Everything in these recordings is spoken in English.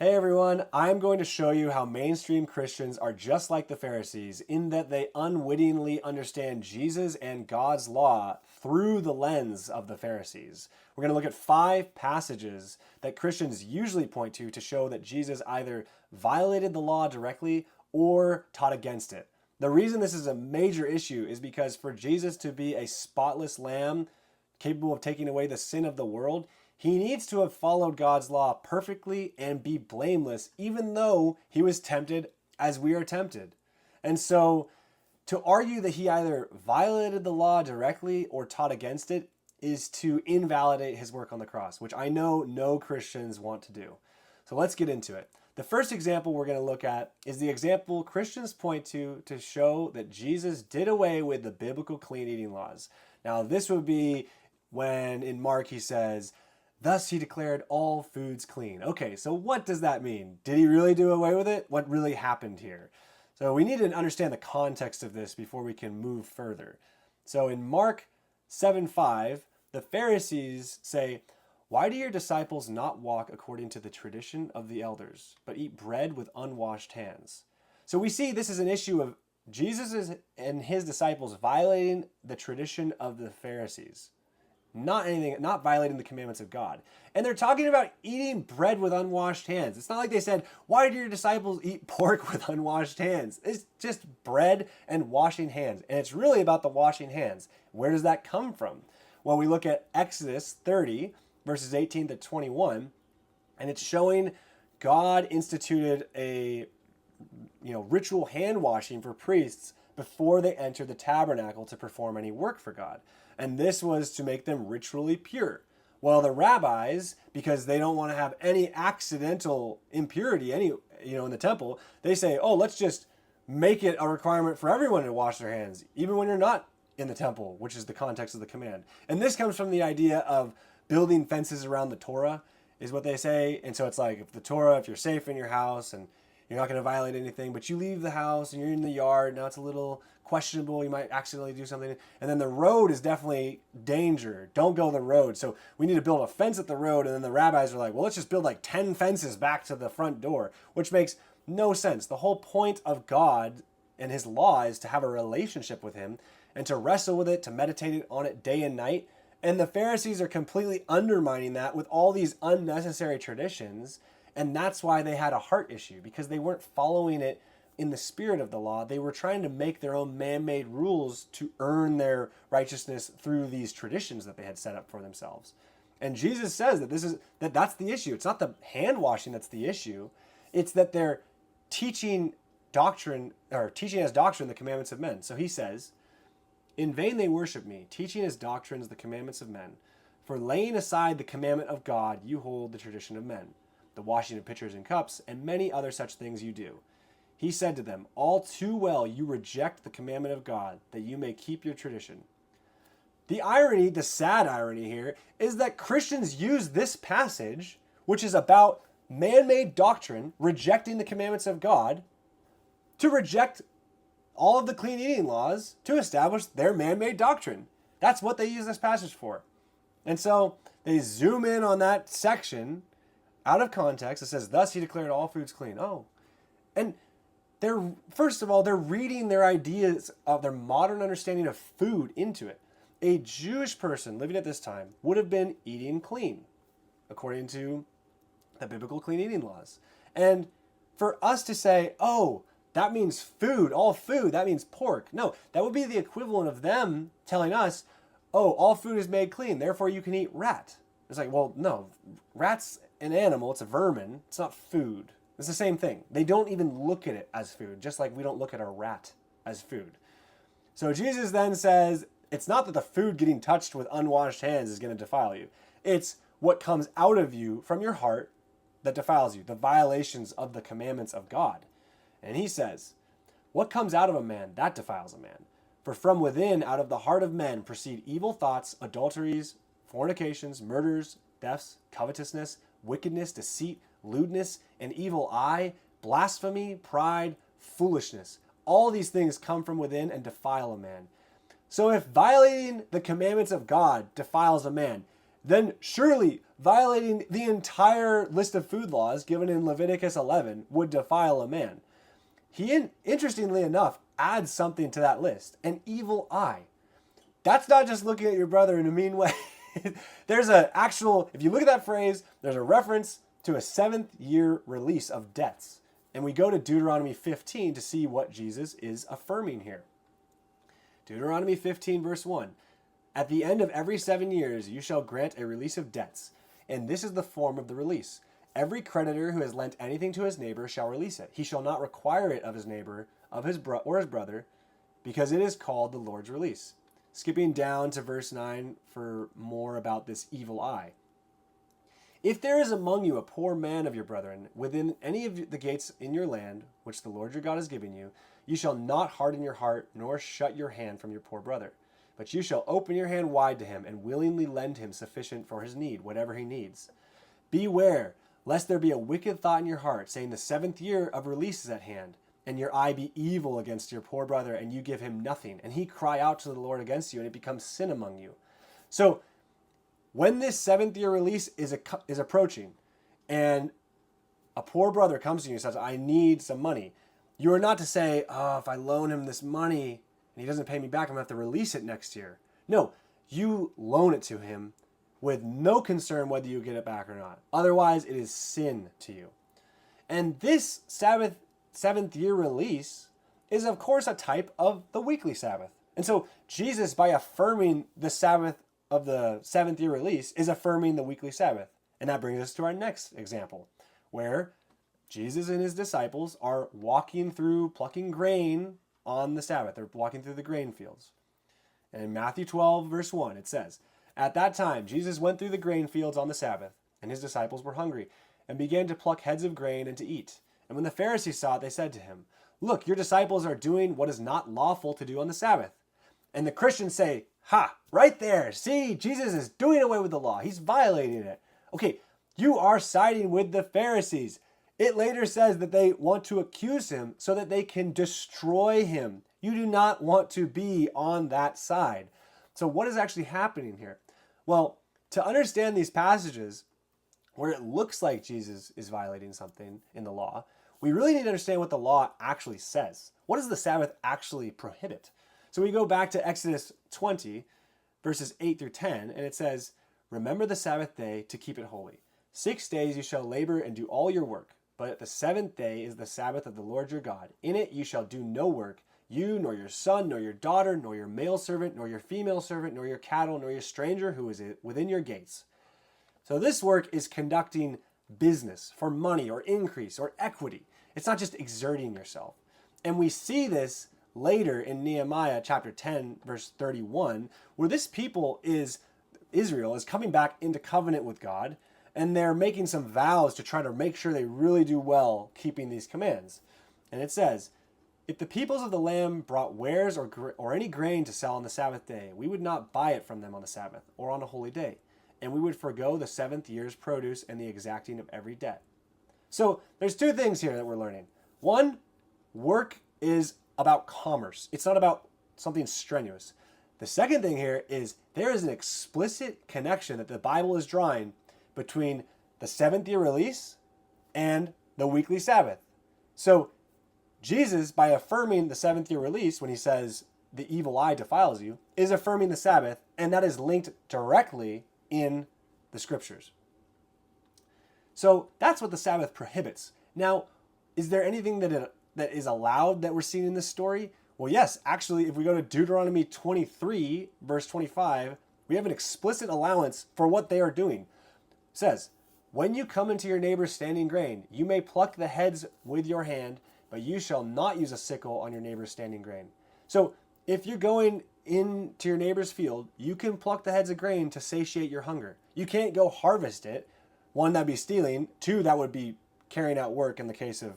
Hey everyone, I'm going to show you how mainstream Christians are just like the Pharisees in that they unwittingly understand Jesus and God's law through the lens of the Pharisees. We're going to look at 5 passages that Christians usually point to show that Jesus either violated the law directly or taught against it. The reason this is a major issue is because for Jesus to be a spotless lamb capable of taking away the sin of the world, he needs to have followed God's law perfectly and be blameless, even though he was tempted as we are tempted. And so to argue that he either violated the law directly or taught against it is to invalidate his work on the cross, which I know no Christians want to do. So let's get into it. The first example we're going to look at is the example Christians point to show that Jesus did away with the biblical clean eating laws. Now, this would be when in Mark he says, "Thus he declared all foods clean." Okay, so what does that mean? Did he really do away with it? What really happened here? So we need to understand the context of this before we can move further. So in Mark 7:5, the Pharisees say, "Why do your disciples not walk according to the tradition of the elders, but eat bread with unwashed hands?" So we see this is an issue of Jesus and his disciples violating the tradition of the Pharisees. Not violating the commandments of God. And they're talking about eating bread with unwashed hands. It's not like they said, "Why do your disciples eat pork with unwashed hands?" It's just bread and washing hands. And it's really about the washing hands. Where does that come from? Well, we look at Exodus 30, verses 18 to 21, and it's showing God instituted a ritual hand washing for priests before they entered the tabernacle to perform any work for God. And this was to make them ritually pure. Well, the rabbis, because they don't want to have any accidental impurity in the temple, they say, "Oh, let's just make it a requirement for everyone to wash their hands, even when you're not in the temple," which is the context of the command. And this comes from the idea of building fences around the Torah, is what they say. And so it's like if you're safe in your house and you're not going to violate anything, but you leave the house and you're in the yard, now it's a little questionable, you might accidentally do something, and then the road is definitely danger. Don't go the road. So we need to build a fence at the road, and then the rabbis are like, "Well, let's just build like 10 fences back to the front door," which makes no sense. The whole point of God and his law is to have a relationship with him and to wrestle with it, to meditate on it day and night. And the Pharisees are completely undermining that with all these unnecessary traditions. And that's why they had a heart issue, because they weren't following it in the spirit of the law. They were trying to make their own man-made rules to earn their righteousness through these traditions that they had set up for themselves. And Jesus says that that's the issue. It's not the hand washing that's the issue. It's that they're teaching doctrine, or teaching as doctrine the commandments of men. So he says, "In vain they worship me, teaching as doctrines the commandments of men. For laying aside the commandment of God, you hold the tradition of men. The washing of pitchers and cups, and many other such things you do." He said to them, "All too well you reject the commandment of God, that you may keep your tradition." The irony, the sad irony here, is that Christians use this passage, which is about man-made doctrine, rejecting the commandments of God, to reject all of the clean eating laws to establish their man-made doctrine. That's what they use this passage for. And so they zoom in on that section out of context. It says, "Thus he declared all foods clean." Oh, and first of all, they're reading their ideas of their modern understanding of food into it. A Jewish person living at this time would have been eating clean, according to the biblical clean eating laws. And for us to say, "Oh, that means food, all food, that means pork." No, that would be the equivalent of them telling us, "Oh, all food is made clean, therefore you can eat rat." It's like, well, no, rat's an animal, it's a vermin, it's not food. It's the same thing. They don't even look at it as food, just like we don't look at a rat as food. So Jesus then says, it's not that the food getting touched with unwashed hands is going to defile you. It's what comes out of you from your heart that defiles you, the violations of the commandments of God. And he says, "What comes out of a man, that defiles a man. For from within, out of the heart of men, proceed evil thoughts, adulteries, fornications, murders, thefts, covetousness, wickedness, deceit, lewdness, an evil eye, blasphemy, pride, foolishness. All these things come from within and defile a man." So if violating the commandments of God defiles a man, then surely violating the entire list of food laws given in Leviticus 11 would defile a man. He, interestingly enough, adds something to that list, an evil eye. That's not just looking at your brother in a mean way. There's an actual, if you look at that phrase, there's a reference to a 7th year release of debts. And we go to Deuteronomy 15 to see what Jesus is affirming here. Deuteronomy 15 verse 1. At the end of every 7 years, you shall grant a release of debts. And this is the form of the release. Every creditor who has lent anything to his neighbor shall release it. He shall not require it of his neighbor, of his brother, because it is called the Lord's release. Skipping down to verse 9 for more about this evil eye. If there is among you a poor man of your brethren within any of the gates in your land, which the Lord your God is giving you, you shall not harden your heart, nor shut your hand from your poor brother. But you shall open your hand wide to him, and willingly lend him sufficient for his need, whatever he needs. Beware, lest there be a wicked thought in your heart, saying the 7th year of release is at hand, and your eye be evil against your poor brother, and you give him nothing, and he cry out to the Lord against you, and it becomes sin among you. So, when this 7th year release is approaching, and a poor brother comes to you and says, I need some money, you are not to say, oh, if I loan him this money and he doesn't pay me back, I'm going to have to release it next year. No, you loan it to him with no concern whether you get it back or not. Otherwise, it is sin to you. And this 7th year release is, of course, a type of the weekly Sabbath. And so Jesus, by affirming the Sabbath of the 7th year release, is affirming the weekly Sabbath. And that brings us to our next example, where Jesus and his disciples are walking through plucking grain on the Sabbath. They're walking through the grain fields. And in Matthew 12, verse 1, it says, At that time, Jesus went through the grain fields on the Sabbath, and his disciples were hungry, and began to pluck heads of grain and to eat. And when the Pharisees saw it, they said to him, Look, your disciples are doing what is not lawful to do on the Sabbath. And the Christians say, Ha, right there. See, Jesus is doing away with the law. He's violating it. Okay, you are siding with the Pharisees. It later says that they want to accuse him so that they can destroy him. You do not want to be on that side. So what is actually happening here? Well, to understand these passages where it looks like Jesus is violating something in the law, we really need to understand what the law actually says. What does the Sabbath actually prohibit? So we go back to Exodus 20, verses 8 through 10, and it says, Remember the Sabbath day to keep it holy. 6 days you shall labor and do all your work, but the 7th day is the Sabbath of the Lord your God. In it you shall do no work, you, nor your son, nor your daughter, nor your male servant, nor your female servant, nor your cattle, nor your stranger who is within your gates. So this work is conducting business for money or increase or equity. It's not just exerting yourself. And we see this later in Nehemiah chapter 10, verse 31, where this people Israel is coming back into covenant with God, and they're making some vows to try to make sure they really do well keeping these commands. And it says, If the peoples of the land brought wares or any grain to sell on the Sabbath day, we would not buy it from them on the Sabbath or on a holy day, and we would forego the 7th year's produce and the exacting of every debt. So there's two things here that we're learning. One, work is about commerce. It's not about something strenuous. The second thing here is there is an explicit connection that the Bible is drawing between the 7th year release and the weekly Sabbath. So Jesus, by affirming the 7th year release, when he says the evil eye defiles you, is affirming the Sabbath, and that is linked directly in the scriptures. So that's what the Sabbath prohibits. Now, is there anything that is allowed that we're seeing in this story? Well, yes, actually, if we go to Deuteronomy 23, verse 25, we have an explicit allowance for what they are doing. It says, When you come into your neighbor's standing grain, you may pluck the heads with your hand, but you shall not use a sickle on your neighbor's standing grain. So if you're going into your neighbor's field, you can pluck the heads of grain to satiate your hunger. You can't go harvest it. One, that'd be stealing. Two, that would be carrying out work in the case of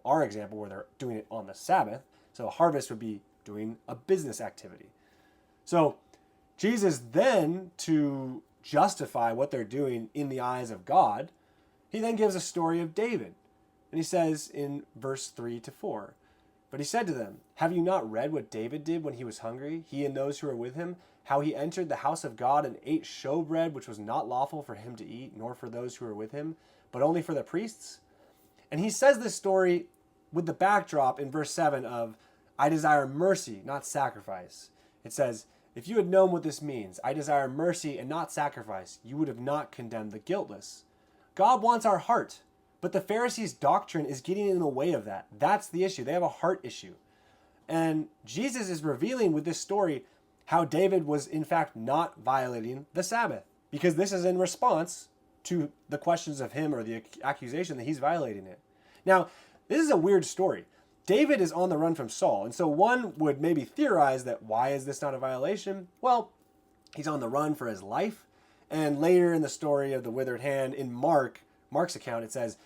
our example where they're doing it on the Sabbath. So a harvest would be doing a business activity. So Jesus then, to justify what they're doing in the eyes of God, he then gives a story of David. And he says in verse 3 to 4, But he said to them, have you not read what David did when he was hungry, he and those who were with him, how he entered the house of God and ate showbread, which was not lawful for him to eat, nor for those who were with him, but only for the priests? And he says this story with the backdrop in verse 7 of, I desire mercy, not sacrifice. It says, if you had known what this means, I desire mercy and not sacrifice, you would have not condemned the guiltless. God wants our heart, but the Pharisees' doctrine is getting in the way of that. That's the issue. They have a heart issue. And Jesus is revealing with this story how David was in fact not violating the Sabbath, because this is in response to the questions of him or the accusation that he's violating it. Now, this is a weird story. David is on the run from Saul, and so one would maybe theorize that why is this not a violation? Well, he's on the run for his life, and later in the story of the withered hand in Mark's account, it says,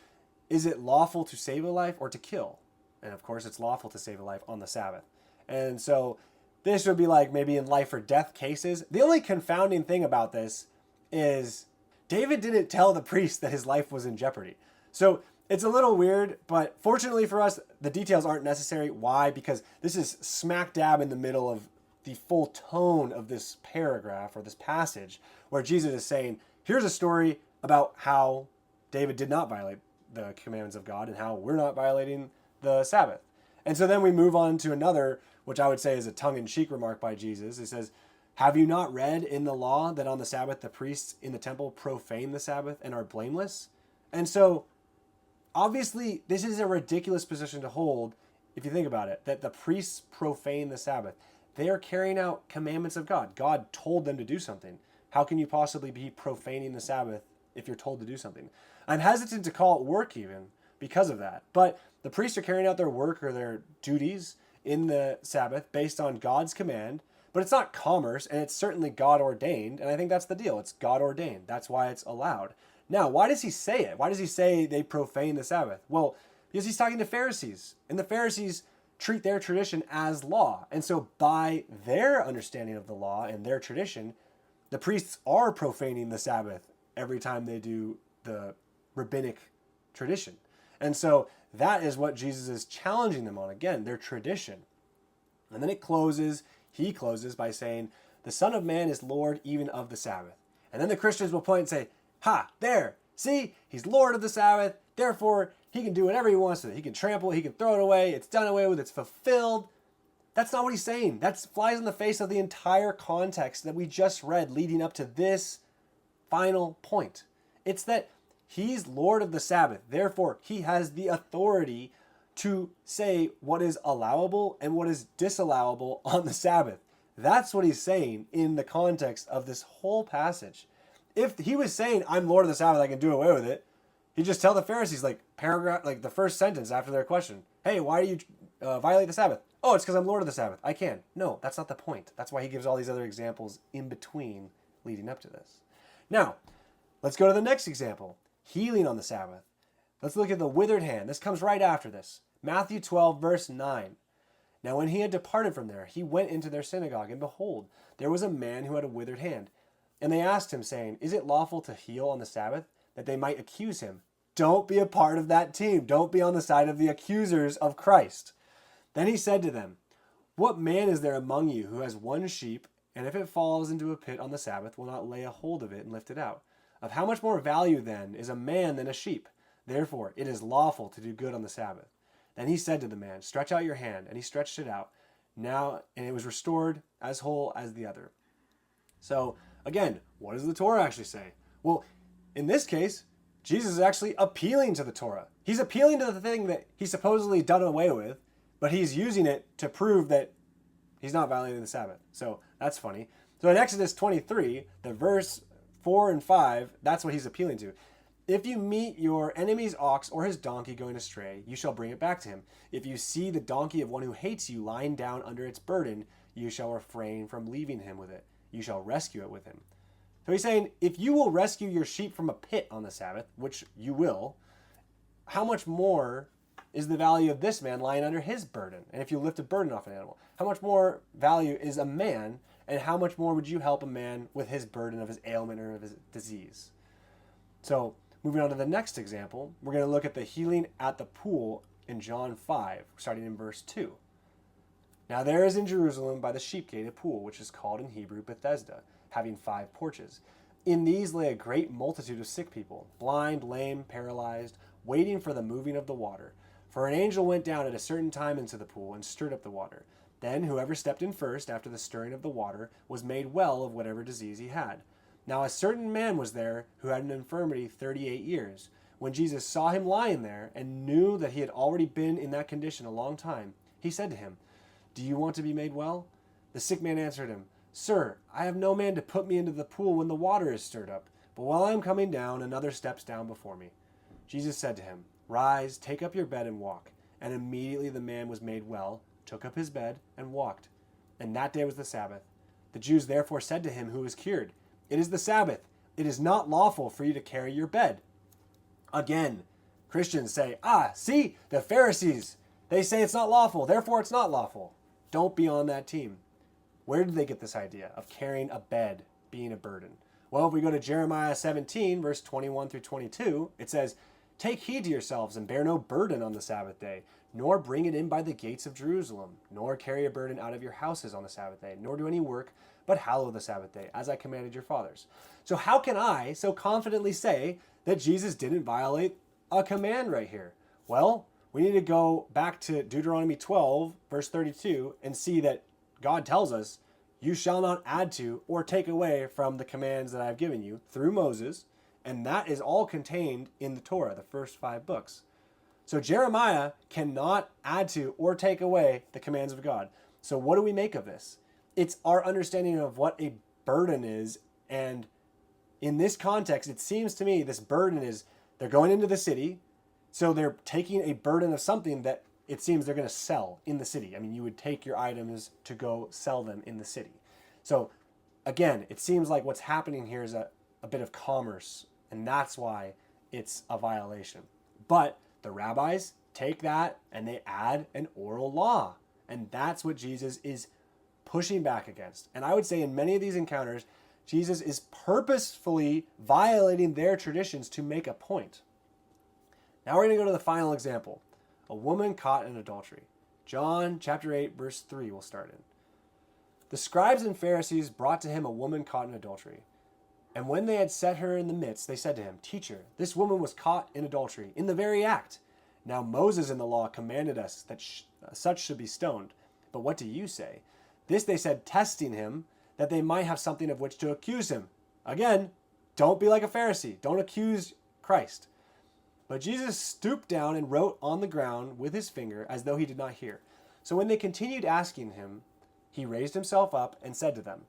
is it lawful to save a life or to kill? And of course, it's lawful to save a life on the Sabbath. And so this would be like maybe in life or death cases. The only confounding thing about this is David didn't tell the priest that his life was in jeopardy. So it's a little weird, but fortunately for us, the details aren't necessary. Why? Because this is smack dab in the middle of the full tone of this paragraph or this passage where Jesus is saying, here's a story about how David did not violate the commandments of God and how we're not violating the Sabbath. And so then we move on to another, which I would say is a tongue-in-cheek remark by Jesus. It says, have you not read in the law that on the Sabbath the priests in the temple profane the Sabbath and are blameless? And so obviously this is a ridiculous position to hold if you think about it, that the priests profane the Sabbath. They are carrying out commandments of God. God told them to do something. How can you possibly be profaning the Sabbath if you're told to do something? I'm hesitant to call it work even because of that. But the priests are carrying out their work or their duties in the Sabbath based on God's command, but it's not commerce, and it's certainly God ordained. And I think that's the deal. It's God ordained. That's why it's allowed. Now, why does he say it? Why does he say they profane the Sabbath? Well, because he's talking to Pharisees, and the Pharisees treat their tradition as law. And so by their understanding of the law and their tradition, the priests are profaning the Sabbath every time they do the rabbinic tradition. And so that is what Jesus is challenging them on. Again, their tradition. And then he closes by saying, the Son of Man is Lord even of the Sabbath. And then the Christians will point and say, ha, there, see, he's Lord of the Sabbath. Therefore, he can do whatever he wants with it. He can trample it, he can throw it away. It's done away with, it's fulfilled. That's not what he's saying. That flies in the face of the entire context that we just read leading up to this final point. It's that he's Lord of the Sabbath. Therefore, he has the authority to say what is allowable and what is disallowable on the Sabbath. That's what he's saying in the context of this whole passage. If he was saying, I'm Lord of the Sabbath, I can do away with it, he'd just tell the Pharisees, like the first sentence after their question, hey, why do you violate the Sabbath? Oh, it's because I'm Lord of the Sabbath. I can. No, that's not the point. That's why he gives all these other examples in between leading up to this. Now, let's go to the next example. Healing on the Sabbath. Let's look at the withered hand. This comes right after this. Matthew 12, verse 9. Now when he had departed from there, he went into their synagogue, and behold, there was a man who had a withered hand. And they asked him, saying, is it lawful to heal on the Sabbath? That they might accuse him. Don't be a part of that team. Don't be on the side of the accusers of Christ. Then he said to them, what man is there among you who has one sheep, and if it falls into a pit on the Sabbath, will not lay a hold of it and lift it out? Of how much more value then is a man than a sheep? Therefore it is lawful to do good on the Sabbath. Then he said to the man, stretch out your hand. And he stretched it out. Now, and it was restored as whole as the other. So again, what does the Torah actually say? Well, in this case, Jesus is actually appealing to the Torah. He's appealing to the thing that he's supposedly done away with, but he's using it to prove that he's not violating the Sabbath. So that's funny. So in Exodus 23, the verse 4 and 5, that's what he's appealing to. If you meet your enemy's ox or his donkey going astray, you shall bring it back to him. If you see the donkey of one who hates you lying down under its burden, you shall refrain from leaving him with it. You shall rescue it with him. So he's saying, if you will rescue your sheep from a pit on the Sabbath, which you will, how much more is the value of this man lying under his burden? And if you lift a burden off an animal, how much more value is a man, and how much more would you help a man with his burden of his ailment or of his disease? So moving on to the next example, we're going to look at the healing at the pool in John 5, starting in verse 2. Now there is in Jerusalem by the sheep gate a pool, which is called in Hebrew Bethesda, having 5 porches. In these lay a great multitude of sick people, blind, lame, paralyzed, waiting for the moving of the water. For an angel went down at a certain time into the pool and stirred up the water. Then whoever stepped in first after the stirring of the water was made well of whatever disease he had. Now a certain man was there who had an infirmity 38 years. When Jesus saw him lying there and knew that he had already been in that condition a long time, he said to him, "Do you want to be made well?" The sick man answered him, "Sir, I have no man to put me into the pool when the water is stirred up, but while I am coming down, another steps down before me." Jesus said to him, "Rise, take up your bed and walk." And immediately the man was made well, took up his bed, and walked. And that day was the Sabbath. The Jews therefore said to him who was cured, "It is the Sabbath. It is not lawful for you to carry your bed." Again, Christians say, see, the Pharisees, they say it's not lawful, therefore it's not lawful. Don't be on that team. Where did they get this idea of carrying a bed being a burden? Well, if we go to Jeremiah 17, verse 21 through 22, it says, "Take heed to yourselves and bear no burden on the Sabbath day, nor bring it in by the gates of Jerusalem, nor carry a burden out of your houses on the Sabbath day, nor do any work, but hallow the Sabbath day, as I commanded your fathers." So how can I so confidently say that Jesus didn't violate a command right here? Well, we need to go back to Deuteronomy 12, verse 32, and see that God tells us, "You shall not add to or take away from the commands that I have given you" through Moses, and that is all contained in the Torah, the first 5 books. So Jeremiah cannot add to or take away the commands of God. So what do we make of this? It's our understanding of what a burden is, and in this context, it seems to me this burden is they're going into the city, so they're taking a burden of something that it seems they're going to sell in the city. I mean, you would take your items to go sell them in the city. So again, it seems like what's happening here is a bit of commerce, and that's why it's a violation. But the rabbis take that and they add an oral law, and that's what Jesus is pushing back against. And I would say in many of these encounters, Jesus is purposefully violating their traditions to make a point. Now we're going to go to the final example. A woman caught in adultery. John chapter 8, verse 3 we'll start in. The scribes and Pharisees brought to him a woman caught in adultery. And when they had set her in the midst, they said to him, "Teacher, this woman was caught in adultery, in the very act. Now Moses in the law commanded us that such should be stoned. But what do you say?" This they said, testing him, that they might have something of which to accuse him. Again, don't be like a Pharisee. Don't accuse Christ. But Jesus stooped down and wrote on the ground with his finger, as though he did not hear. So when they continued asking him, he raised himself up and said to them,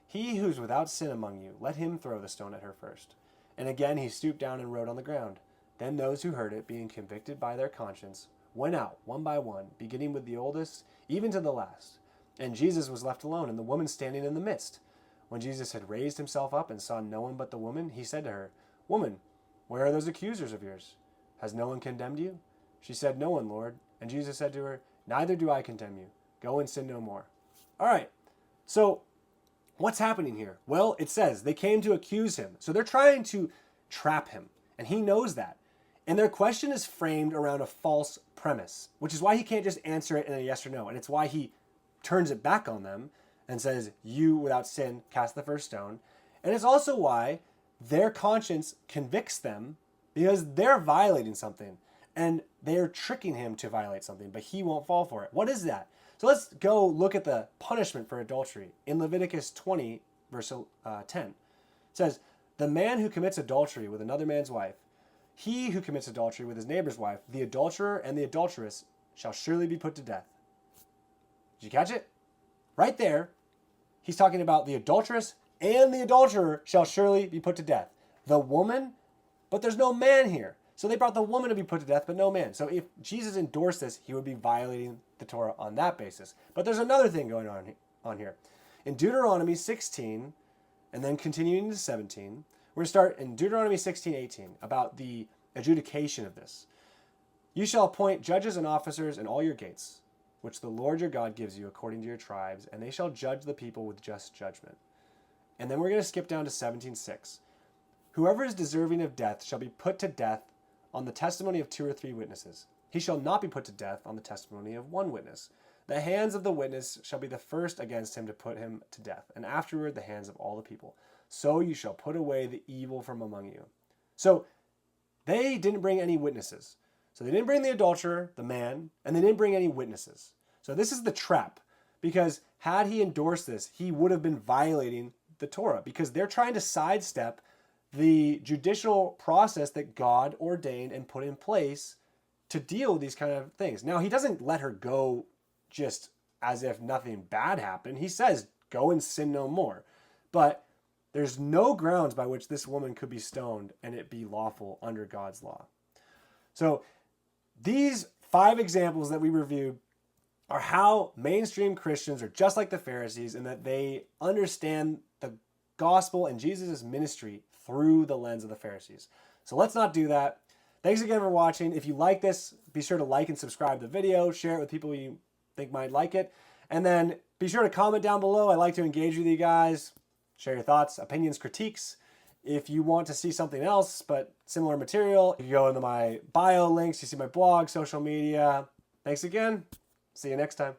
"He who is without sin among you, let him throw the stone at her first." And again he stooped down and wrote on the ground. Then those who heard it, being convicted by their conscience, went out one by one, beginning with the oldest, even to the last. And Jesus was left alone, and the woman standing in the midst. When Jesus had raised himself up and saw no one but the woman, he said to her, "Woman, where are those accusers of yours? Has no one condemned you?" She said, "No one, Lord." And Jesus said to her, "Neither do I condemn you. Go and sin no more." All right, so what's happening here? Well, it says they came to accuse him. So they're trying to trap him, and he knows that. And their question is framed around a false premise, which is why he can't just answer it in a yes or no. And it's why he turns it back on them and says, "You without sin, cast the first stone." And it's also why their conscience convicts them, because they're violating something and they're tricking him to violate something, but he won't fall for it. What is that? So let's go look at the punishment for adultery. In Leviticus 20, verse 10, it says, "The man who commits adultery with another man's wife, he who commits adultery with his neighbor's wife, the adulterer and the adulteress shall surely be put to death." Did you catch it? Right there, he's talking about the adulteress and the adulterer shall surely be put to death. The woman, but there's no man here. So they brought the woman to be put to death, but no man. So if Jesus endorsed this, he would be violating the Torah on that basis. But there's another thing going on here. In Deuteronomy 16, and then continuing to 17, we're going to start in Deuteronomy 16:18 about the adjudication of this. "You shall appoint judges and officers in all your gates, which the Lord your God gives you according to your tribes, and they shall judge the people with just judgment." And then we're going to skip down to 17:6. "Whoever is deserving of death shall be put to death on the testimony of 2 or 3 witnesses. he shall not be put to death on the testimony of one witness. The hands of the witness shall be the first against him to put him to death, and afterward the hands of all the people. So you shall put away the evil from among you. So they didn't bring any witnesses. So they didn't bring the adulterer, the man, and they didn't bring any witnesses. So this is the trap, because had he endorsed this, he would have been violating the Torah, because they're trying to sidestep the judicial process that God ordained and put in place to deal with these kind of things. Now, he doesn't let her go just as if nothing bad happened. He says, go and sin no more. But there's no grounds by which this woman could be stoned and it be lawful under God's law. So these 5 examples that we reviewed are how mainstream Christians are just like the Pharisees in that they understand the gospel and Jesus' ministry through the lens of the Pharisees. So let's not do that. Thanks again for watching. If you like this, be sure to like and subscribe to the video, share it with people you think might like it, and then be sure to comment down below. I like to engage with you guys, share your thoughts, opinions, critiques. If you want to see something else but similar material, you can go into my bio links, you see my blog, social media. Thanks again. See you next time.